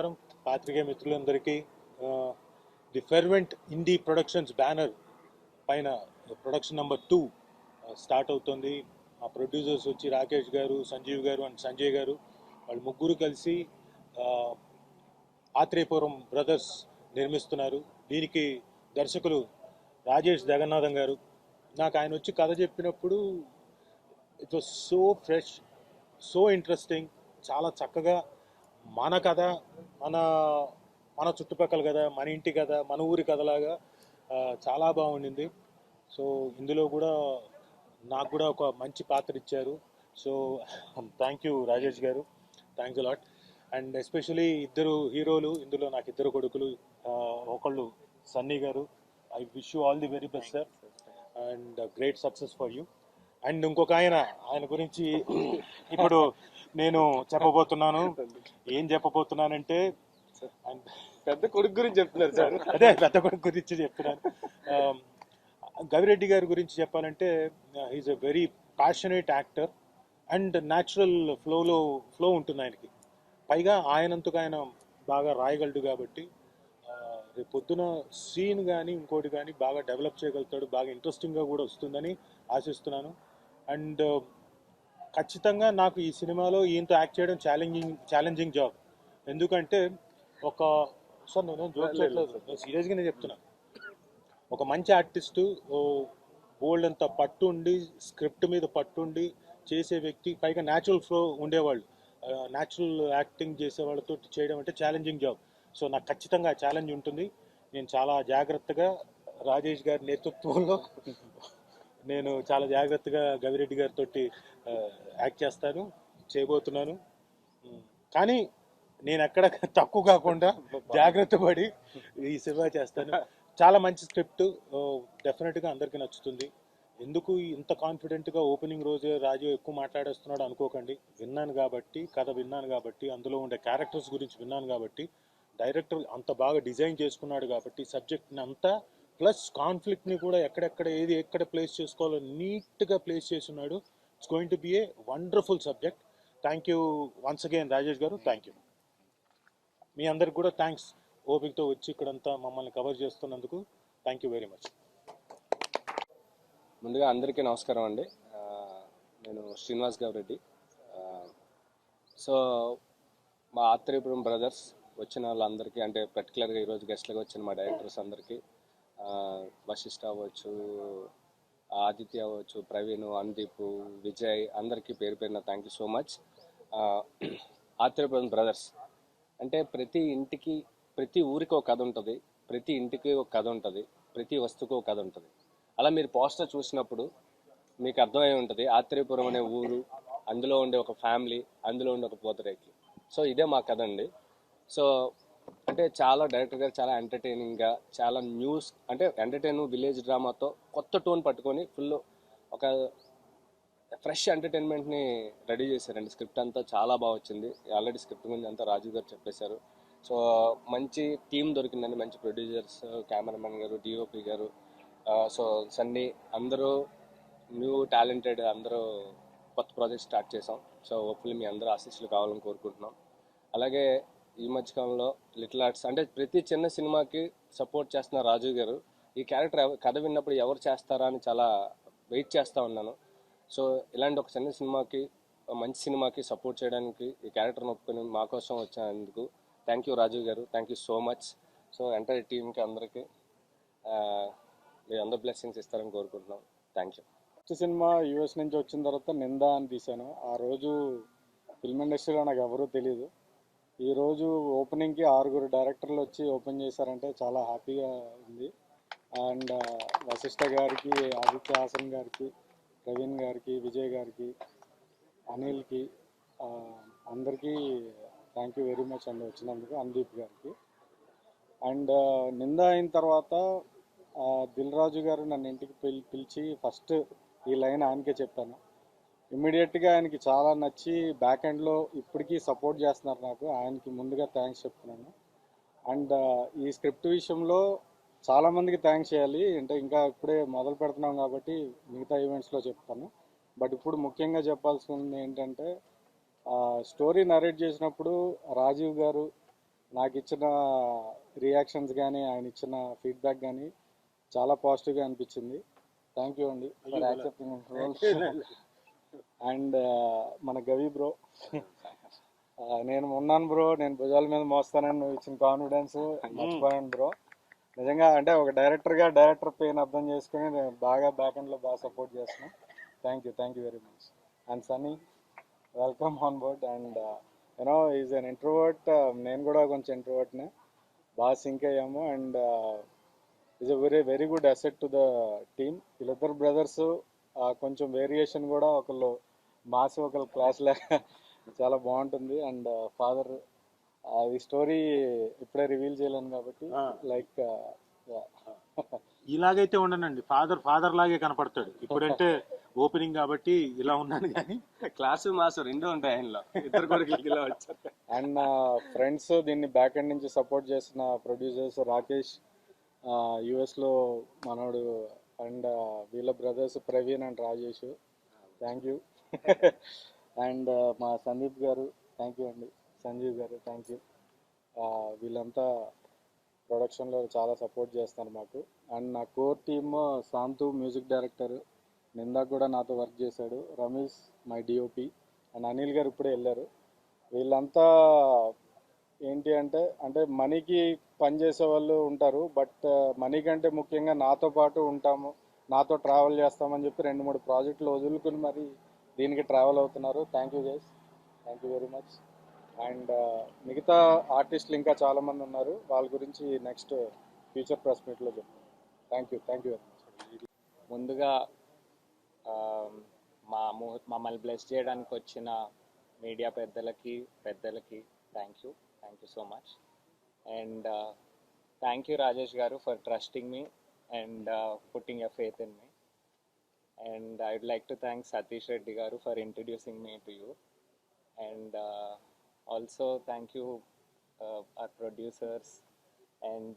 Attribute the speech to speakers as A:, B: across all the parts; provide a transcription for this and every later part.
A: నమస్కారం పాత్రికేయ మిత్రులందరికీ. The fervent INDI productions banner పైన ప్రొడక్షన్ నెంబర్ 2 స్టార్ట్ అవుతుంది. ఆ ప్రొడ్యూసర్స్ వచ్చి రాకేష్ గారు, సంజీవ్ గారు అండ్ సంజయ్ గారు. వాళ్ళు ముగ్గురు కలిసి ఆత్రేయపురం బ్రదర్స్ నిర్మిస్తున్నారు. దీనికి దర్శకులు రాజేష్ జగన్నాథం గారు. నాకు ఆయన వచ్చి కథ చెప్పినప్పుడు it was so fresh, so interesting. చాలా చక్కగా మన కథ, మన మన చుట్టుపక్కల కథ, మన ఇంటి కథ, మన ఊరి కథలాగా చాలా బాగుండింది. సో ఇందులో కూడా నాకు కూడా ఒక మంచి పాత్ర ఇచ్చారు. సో థ్యాంక్ యూ రాజేష్ గారు, థ్యాంక్స్ అలాట్. అండ్ ఎస్పెషలీ ఇద్దరు హీరోలు, ఇందులో నాకు ఇద్దరు కొడుకులు. ఒకళ్ళు సన్నీ గారు, I wish you all the very best sir and great success for you. And ఇంకొక ఆయన గురించి ఇప్పుడు నేను చెప్పబోతున్నాను. ఏం చెప్పబోతున్నానంటే,
B: పెద్ద కొడుకు గురించి చెప్తున్నారు సార్.
A: అదే పెద్ద కొడుకు గురించి చెప్తున్నాను. గవిరెడ్డి గారి గురించి చెప్పాలంటే, he is a very passionate actor and natural flow ఉంటుంది ఆయనకి. పైగా ఆయనంతకు ఆయన బాగా రాయగలడు కాబట్టి రేపు పొద్దున సీన్ కానీ ఇంకోటి కానీ బాగా డెవలప్ చేయగలుగుతాడు. బాగా ఇంట్రెస్టింగ్గా కూడా వస్తుందని ఆశిస్తున్నాను. అండ్ ఖచ్చితంగా నాకు ఈ సినిమాలో ఈయనతో యాక్ట్ చేయడం ఛాలెంజింగ్ జాబ్. ఎందుకంటే సార్ నేను జోక్ చేయట్లేదు, సీరియస్గానే చెప్తున్నాను. ఒక మంచి ఆర్టిస్టు బోల్డ్ అంత పట్టుండి, స్క్రిప్ట్ మీద పట్టుండి చేసే వ్యక్తి, పైగా న్యాచురల్ ఫ్లో ఉండేవాళ్ళు, న్యాచురల్ యాక్టింగ్ చేసే వాళ్ళతో చేయడం అంటే ఛాలెంజింగ్ జాబ్. సో నాకు ఖచ్చితంగా ఛాలెంజ్ ఉంటుంది. నేను చాలా జాగ్రత్తగా రాజేష్ గారి నేతృత్వంలో నేను చాలా జాగ్రత్తగా గవిరెడ్డి గారితో యాక్ట్ చేయబోతున్నాను. కానీ నేను ఎక్కడ తక్కువ కాకుండా జాగ్రత్త పడి ఈ సినిమా చేస్తాను. చాలా మంచి స్క్రిప్ట్, డెఫినెట్గా అందరికీ నచ్చుతుంది. ఎందుకు ఇంత కాన్ఫిడెంట్గా ఓపెనింగ్ రోజే రాజు ఎక్కువ మాట్లాడేస్తున్నాడు అనుకోకండి. విన్నాను కాబట్టి, కథ విన్నాను కాబట్టి, అందులో ఉండే క్యారెక్టర్స్ గురించి విన్నాను కాబట్టి, డైరెక్టర్ అంత బాగా డిజైన్ చేసుకున్నాడు కాబట్టి సబ్జెక్ట్ని అంతా, ప్లస్ కాన్ఫ్లిక్ట్ని కూడా ఎక్కడ ప్లేస్ చేసుకోవాలో నీట్గా ప్లేస్ చేస్తున్నాడు. It's going to be a wonderful subject. Thank you once again Rajesh గారు, థ్యాంక్ యూ. మీ అందరికి కూడా థ్యాంక్స్, ఓపికతో వచ్చి ఇక్కడంతా మమ్మల్ని కవర్ చేస్తున్నందుకు థ్యాంక్ యూ వెరీ మచ్.
B: ముందుగా అందరికీ నమస్కారం అండి. నేను శ్రీనివాస్ గవిరెడ్డి. సో మా ఆత్రేయపురం బ్రదర్స్ వచ్చిన వాళ్ళందరికీ, అంటే పర్టికులర్గా ఈరోజు గెస్ట్లుగా వచ్చిన మా డైరెక్టర్స్ అందరికీ, వశిష్ఠ అవ్వచ్చు, ఆదిత్య అవ్వచ్చు, ప్రవీణ్, అనుదీప్, విజయ్, అందరికీ పేరు పేరున thank you so much. Atreyapuram brothers అంటే ప్రతి ఇంటికి, ప్రతి ఊరికి ఒక కథ ఉంటుంది, ప్రతి ఇంటికి ఒక కథ ఉంటుంది, ప్రతి వస్తువుకి ఒక కథ ఉంటుంది. అలా మీరు పోస్టర్ చూసినప్పుడు మీకు అర్థమై ఉంటుంది ఆత్రేయపురం అనే ఊరు, అందులో ఉండే ఒక ఫ్యామిలీ, అందులో ఉండే ఒక పూతరేకులు. సో ఇదే మా కథ అండి. సో అంటే చాలా డైరెక్టర్ గారు చాలా ఎంటర్టైనింగ్గా, చాలా న్యూస్ అంటే విలేజ్ డ్రామాతో కొత్త టోన్ పట్టుకొని ఫుల్ ఒక ఫ్రెష్ ఎంటర్టైన్మెంట్ని రెడీ చేశారండి. స్క్రిప్ట్ అంతా చాలా బాగా వచ్చింది. ఆల్రెడీ స్క్రిప్ట్ గురించి అంతా రాజు గారు చెప్పేశారు. సో మంచి టీం దొరికిందండి, మంచి ప్రొడ్యూసర్స్, కెమెరామెన్ గారు, డిఓపి గారు, సో సన్నీ, అందరూ న్యూ టాలెంటెడ్, అందరూ కొత్త ప్రాజెక్ట్ స్టార్ట్ చేసాం. సో హోప్ఫుల్లీ మీ అందరూ ఆశీస్సులు కావాలని కోరుకుంటున్నాం. అలాగే ఈ మధ్యకాలంలో లిటిల్ ఆర్ట్స్ అంటే ప్రతి చిన్న సినిమాకి సపోర్ట్ చేస్తున్న రాజు గారు, ఈ క్యారెక్టర్ కథ విన్నప్పుడు ఎవరు చేస్తారా అని చాలా వెయిట్ చేస్తూ ఉన్నాను. సో ఇలాంటి ఒక చిన్న సినిమాకి, మంచి సినిమాకి సపోర్ట్ చేయడానికి ఈ క్యారెక్టర్ని ఒప్పుకొని మా కోసం వచ్చినందుకు థ్యాంక్ యూ రాజు గారు, thank you so much. So entire టీంకి అందరికీ మీరు అందరు బ్లెస్సింగ్స్ ఇస్తారని కోరుకుంటున్నాం. Thank you.
C: First cinema US నుంచి వచ్చిన తర్వాత నిందా అని తీశాను. ఆ రోజు ఫిల్మ్ ఇండస్ట్రీలో నాకు ఎవరూ తెలియదు. ఈరోజు ఓపెనింగ్కి 6 డైరెక్టర్లు వచ్చి ఓపెన్ చేశారంటే చాలా హ్యాపీగా ఉంది. అండ్ వశిష్ఠ గారికి, ఆదిత్య హాసన్ గారికి, ప్రవీణ్ గారికి, విజయ్ గారికి, అనిల్కి, అందరికీ థ్యాంక్ యూ వెరీ మచ్ అండి వచ్చినందుకు. అనుదీప్ గారికి. అండ్ నింద అయిన తర్వాత దిల్ రాజు గారు నన్ను ఇంటికి పిలిచి ఫస్ట్ ఈ లైన్ ఆయనకే చెప్పాను. ఇమ్మీడియట్గా ఆయనకి చాలా నచ్చి బ్యాక్ ఎండ్లో ఇప్పటికీ సపోర్ట్ చేస్తున్నారు నాకు. ఆయనకి ముందుగా థ్యాంక్స్ చెప్తున్నాను. అండ్ ఈ స్క్రిప్ట్ విషయంలో చాలామందికి థ్యాంక్స్ చేయాలి, అంటే ఇంకా ఇప్పుడే మొదలు పెడుతున్నాం కాబట్టి మిగతా ఈవెంట్స్లో చెప్తాను. బట్ ఇప్పుడు ముఖ్యంగా చెప్పాల్సింది ఏంటంటే, స్టోరీ నరేట్ చేసినప్పుడు రాజీవ్ గారు నాకు ఇచ్చిన రియాక్షన్స్ కానీ ఆయన ఇచ్చిన ఫీడ్బ్యాక్ కానీ చాలా పాజిటివ్గా అనిపించింది. థ్యాంక్ యూ అండి ఫర్ యాక్సెప్టింగ్ రోల్. అండ్ మన గవి బ్రో, నేను ఉన్నాను బ్రో, నేను భుజాల మీద మోస్తానని నువ్వు ఇచ్చిన కాన్ఫిడెన్స్ మర్చిపోయాను బ్రో. నిజంగా అంటే ఒక డైరెక్టర్గా డైరెక్టర్ పెయిన్ అర్థం చేసుకుని నేను బాగా బ్యాక్ ఎండ్లో బాగా సపోర్ట్ చేస్తున్నాను. Thank you very much. And Sunny, welcome on board. And you know is an introvert, నేను కూడా కొంచెం ఇంట్రోవర్ట్నే, బాగా సింక్ అయ్యాము. And is a very good asset to the team. వీళ్ళిద్దరు బ్రదర్స్ కొంచెం వేరియేషన్ కూడా, ఒకళ్ళు మాస్ ఒకళ్ళు క్లాస్ లాగా చాలా బాగుంటుంది. అండ్ ఫాదర్, ఈ స్టోరీ ఇప్పుడే రివీల్ చేయలేను కాబట్టి లైక్
A: ఇలాగైతే ఉండనండి, ఫాదర్ లాగే కనపడతాడు ఇప్పుడంటే ఓపెనింగ్ కాబట్టి ఇలా ఉన్నాను కానీ
B: క్లాసు మాసు రెండు ఉంటాయి ఆయనలో, ఇద్దరు కొడుకులకి ఇలా వచ్చారు.
C: అండ్ నా ఫ్రెండ్స్, దీన్ని బ్యాక్ ఎండ్ నుంచి సపోర్ట్ చేసిన ప్రొడ్యూసర్స్ రాకేష్, యుఎస్లో మనోడు, అండ్ వీళ్ళ brothers Praveen and Rajesh, thank you. And మా సందీప్ గారు థ్యాంక్ యూ అండి, సంజీవ్ గారు థ్యాంక్ యూ. వీళ్ళంతా ప్రొడక్షన్లో చాలా సపోర్ట్ చేస్తారు మాకు. అండ్ నా core team Shantu music director, నిందా కూడా నాతో వర్క్ చేశాడు, Ramesh my DOP, and Anil గారు ఇప్పుడే వెళ్ళారు. వీళ్ళంతా ఏంటి అంటే మనీకి పనిచేసే వాళ్ళు ఉంటారు, బట్ మనీ కంటే ముఖ్యంగా నాతో పాటు ఉంటాము, నాతో ట్రావెల్ చేస్తామని చెప్పి 2-3 ప్రాజెక్టులు వదులుకుని మరి దీనికి ట్రావెల్ అవుతున్నారు. Thank you guys, thank you very much. And మిగతా ఆర్టిస్టులు ఇంకా చాలామంది ఉన్నారు, వాళ్ళ గురించి నెక్స్ట్ ఫ్యూచర్ ప్రెస్ మీట్లో చెప్తాను. Thank you very much.
D: ముందుగా మమ్మల్ని బ్లెస్ చేయడానికి వచ్చిన మీడియా పెద్దలకి thank you so much. And thank you Rajesh garu for trusting me and putting your faith in me. And I would like to thank Satish Reddy garu for introducing me to you. And also thank you our producers. And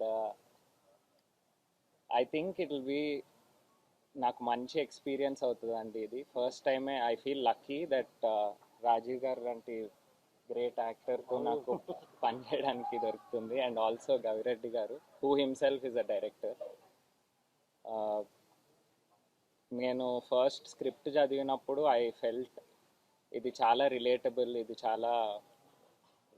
D: I think it will be నాకు మంచి experience అవుతుందండి. ఇది first టైమే I feel lucky that Rajeev గారు లాంటి great యాక్టర్తో నాకు పనిచేయడానికి దొరుకుతుంది. అండ్ ఆల్సో గవిరెడ్డి గారు who himself is a director. నేను ఫస్ట్ స్క్రిప్ట్ చదివినప్పుడు ఐ ఫెల్ట్ ఇది చాలా రిలేటబుల్, ఇది చాలా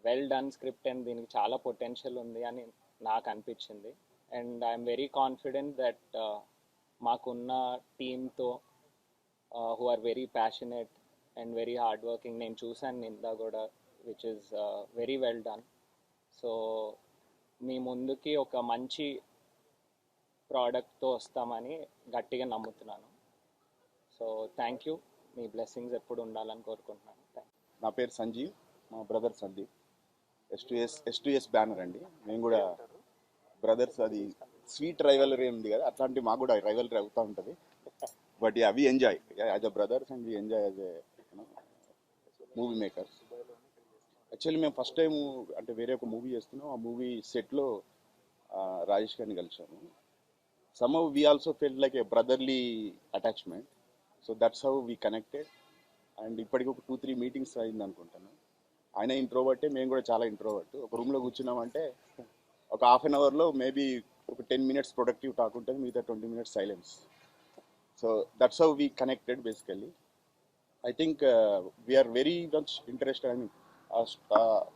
D: వెల్ డన్ స్క్రిప్ట్ అండ్ దీనికి చాలా పొటెన్షియల్ ఉంది అని నాకు అనిపించింది. And I'm very confident that మాకున్న టీమ్తో who are very passionate and very hard working, నేను చూశాను నిందా కూడా, which is very well done. So మీ ముందుకి ఒక మంచి ప్రోడక్ట్తో వస్తామని గట్టిగా నమ్ముతున్నాను. సో థ్యాంక్ యూ, మీ బ్లెస్సింగ్స్ ఎప్పుడు ఉండాలని కోరుకుంటున్నాను.
E: నా పేరు సంజీవ్, మా బ్రదర్ సందీప్. ఎస్2ఎస్ బ్యానర్ అండి, మేము కూడా బ్రదర్స్. అది స్వీట్ రైవలరీ ఉంది కదా, అట్లాంటి మాకు కూడా రైవలరీ అవుతూ ఉంటుంది. But we enjoy as a brothers and we enjoy as a movie makers. Actually మేము ఫస్ట్ టైం అంటే వేరే ఒక మూవీ చేస్తున్నాం, ఆ మూవీ సెట్లో రాజేష్ గారిని కలిసాము. Somehow we also felt like a brotherly attachment. So that's how we connected. And ఇప్పటికి ఒక 2-3 మీటింగ్స్ అయింది అనుకుంటాను. ఆయన ఇంట్రోవర్టే, మేము కూడా చాలా ఇంట్రోవర్ట్. ఒక రూమ్లో కూర్చున్నామంటే ఒక హాఫ్ అన్ అవర్లో మేబీ ఒక 10 minutes ప్రొడక్టివ్ టాక్ ఉంటుంది, మిగతా 20 minutes silence. So that's how we connected basically. I think we're very much interested. I mean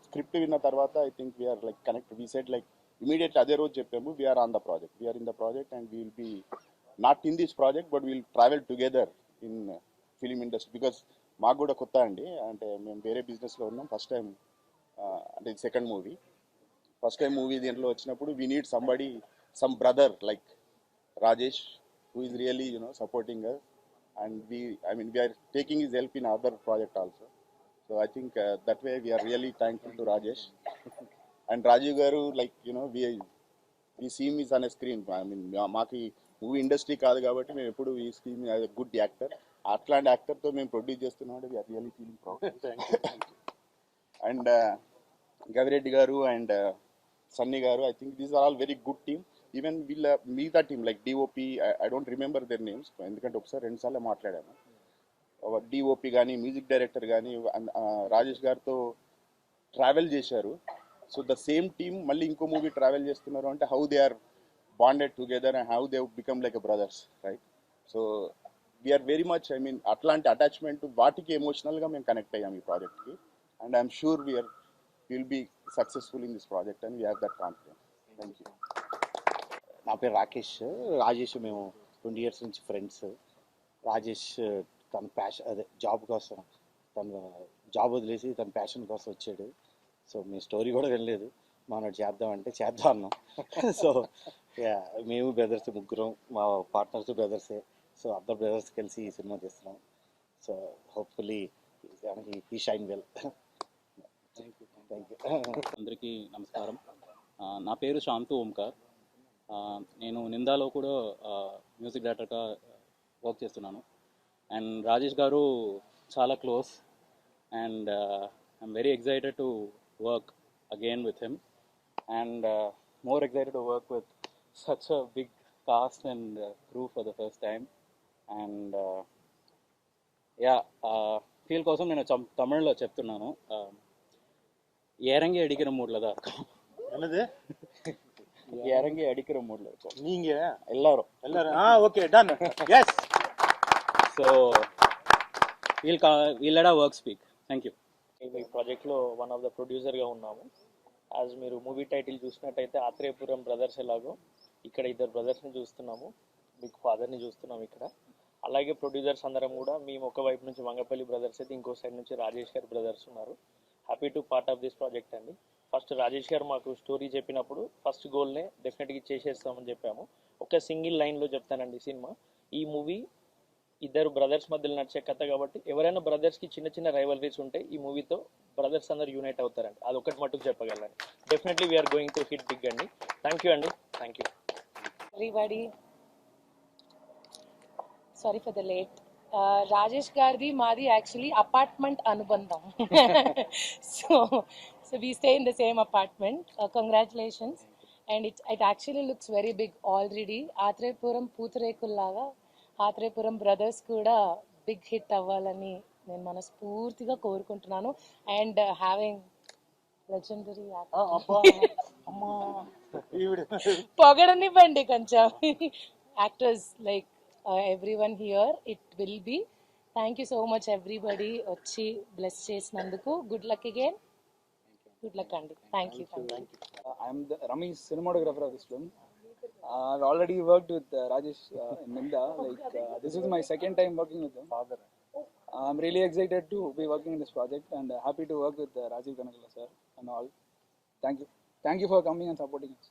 E: script విన్న తర్వాత I think we're like connect. We said like immediately అదే రోజు చెప్పాము, we're on the project, we're in the project and we will be not in this project but we'll travel together in film industry. Because మాకు కూడా కొత్త అండి, అంటే మేము వేరే బిజినెస్లో ఉన్నాం. ఫస్ట్ టైం అంటే ఇది second movie. First time movie దీంట్లో వచ్చినప్పుడు we need somebody, some brother like Rajesh who is really supporting us, and we are taking his help in other project also. So I think that way we are really thankful to Rajesh. And Rajiv garu, like we see him is on a screen. I mean maaki movie industry kaadu kabatti మేము ఎప్పుడు we see him as a good actor. అట్లాంటి యాక్టర్తో మేము produce చేస్తున్నాం. we are really feeling proud. And Gavireddy గారు and Sunny గారు, I think these are all very good team. Even వీళ్ళ మిగతా team like DOP, I don't remember there names ఎందుకంటే ఒకసారి 2 సార్లు మాట్లాడాను. డిఓపి కానీ మ్యూజిక్ డైరెక్టర్ కానీ రాజేష్ గారితో ట్రావెల్ చేశారు. సో ద సేమ్ టీమ్ మళ్ళీ ఇంకో మూవీ ట్రావెల్ చేస్తున్నారు అంటే how they are bonded together and how they become like a brothers, right? So we're very much, I mean అట్లాంటి అటాచ్మెంట్ వాటికి ఎమోషనల్గా మేము కనెక్ట్ అయ్యాం ఈ ప్రాజెక్ట్కి. And I'm sure will be successful in this project and we have that confidence. Thank you.
F: నా పేరు రాజేష్. మేము 20 years నుంచి ఫ్రెండ్స్. రాజేష్ తన అదే జాబ్ కోసం, తన జాబ్ వదిలేసి తన ప్యాషన్ కోసం వచ్చాడు. సో మీ స్టోరీ కూడా వినలేదు, మనం చేద్దామంటే చేద్దాం అన్నాం. సో మేము బ్రదర్స్ ముగ్గురం, మా పార్ట్నర్స్ బ్రదర్సే. సో అందరు బ్రదర్స్ కలిసి ఈ సినిమా తీస్తున్నాం. So hopefully he shine well. Thank you.
G: అందరికీ నమస్కారం. నా పేరు శాంతు ఓంకార్. నేను నిందాలో కూడా మ్యూజిక్ డైరెక్టర్గా వర్క్ చేస్తున్నాను. అండ్ రాజేష్ గారు చాలా close and I'm very excited to work again with him and more excited to work with such a big cast and crew for the first time. And feel కోసం నేను తమిళ్లో చెప్తున్నాను. இறங்கி அடிக்கிற மூடில் தான் இருக்கும்.
A: என்னது?
G: இறங்கி அடிக்கிற மூடில் இருக்கும்
A: நீங்க
G: எல்லாரும்.
A: Okay done. Yes.
G: So we'll let our work speak. Thank you.
H: ఈ ప్రాజెక్ట్లో వన్ ఆఫ్ ద ప్రొడ్యూసర్గా ఉన్నాము. యాజ్ మీరు మూవీ టైటిల్ చూసినట్టయితే ఆత్రేయపురం బ్రదర్స్ ఎలాగో ఇక్కడ ఇద్దరు బ్రదర్స్ని చూస్తున్నాము, బిగ్ ఫాదర్ని చూస్తున్నాము ఇక్కడ. అలాగే ప్రొడ్యూసర్స్ అందరం కూడా మేము ఒక వైపు నుంచి వంగపల్లి బ్రదర్స్ అయితే ఇంకో సైడ్ నుంచి రాజేష్ గారి బ్రదర్స్ ఉన్నారు. Happy to part of this project అండి. ఫస్ట్ రాజేష్ గారు మాకు స్టోరీ చెప్పినప్పుడు ఫస్ట్ గోల్నే డెఫినెట్గా చేసేస్తామని చెప్పాము. ఒక సింగిల్ లైన్లో చెప్తానండి, సినిమా ఈ మూవీ ఇద్దరు బ్రదర్స్ మధ్యలో నడిచే కథ కాబట్టి ఎవరైనా బ్రదర్స్కి చిన్న చిన్న రైవలరీస్ ఉంటే ఈ మూవీతో బ్రదర్స్ అందరు యూనైట్ అవుతారండి. అది ఒకటి మటుకు చెప్పగలను. Definitely we're going to hit big అండి. థ్యాంక్ యూ అండి. Thank you.
I: Everybody, sorry for the late. Rajesh Gardi Madi actually apartment anubandham. So we stay in the same apartment. Congratulations. And it actually looks very big already. Athrepuram Poothrekulaga Athrepuram brothers kuda big hit avvalani నేను మనస్ఫూర్తిగా కోరుకుంటున్నాను. And having legendary పొగడనివ్వండి కొంచెం actors like everyone here, it will be. Thank you so much everybody వచ్చి bless చేసినందుకు. Good luck again. Good luck అండి. Thank you.
C: I am the Ramesh, cinematographer of this film. I've already worked with Rajesh in Ninda. This is my second time working with him. I'm really excited to be working in this project and happy to work with Rajiv Kanakala sir and all. Thank you. Thank you for coming and supporting us.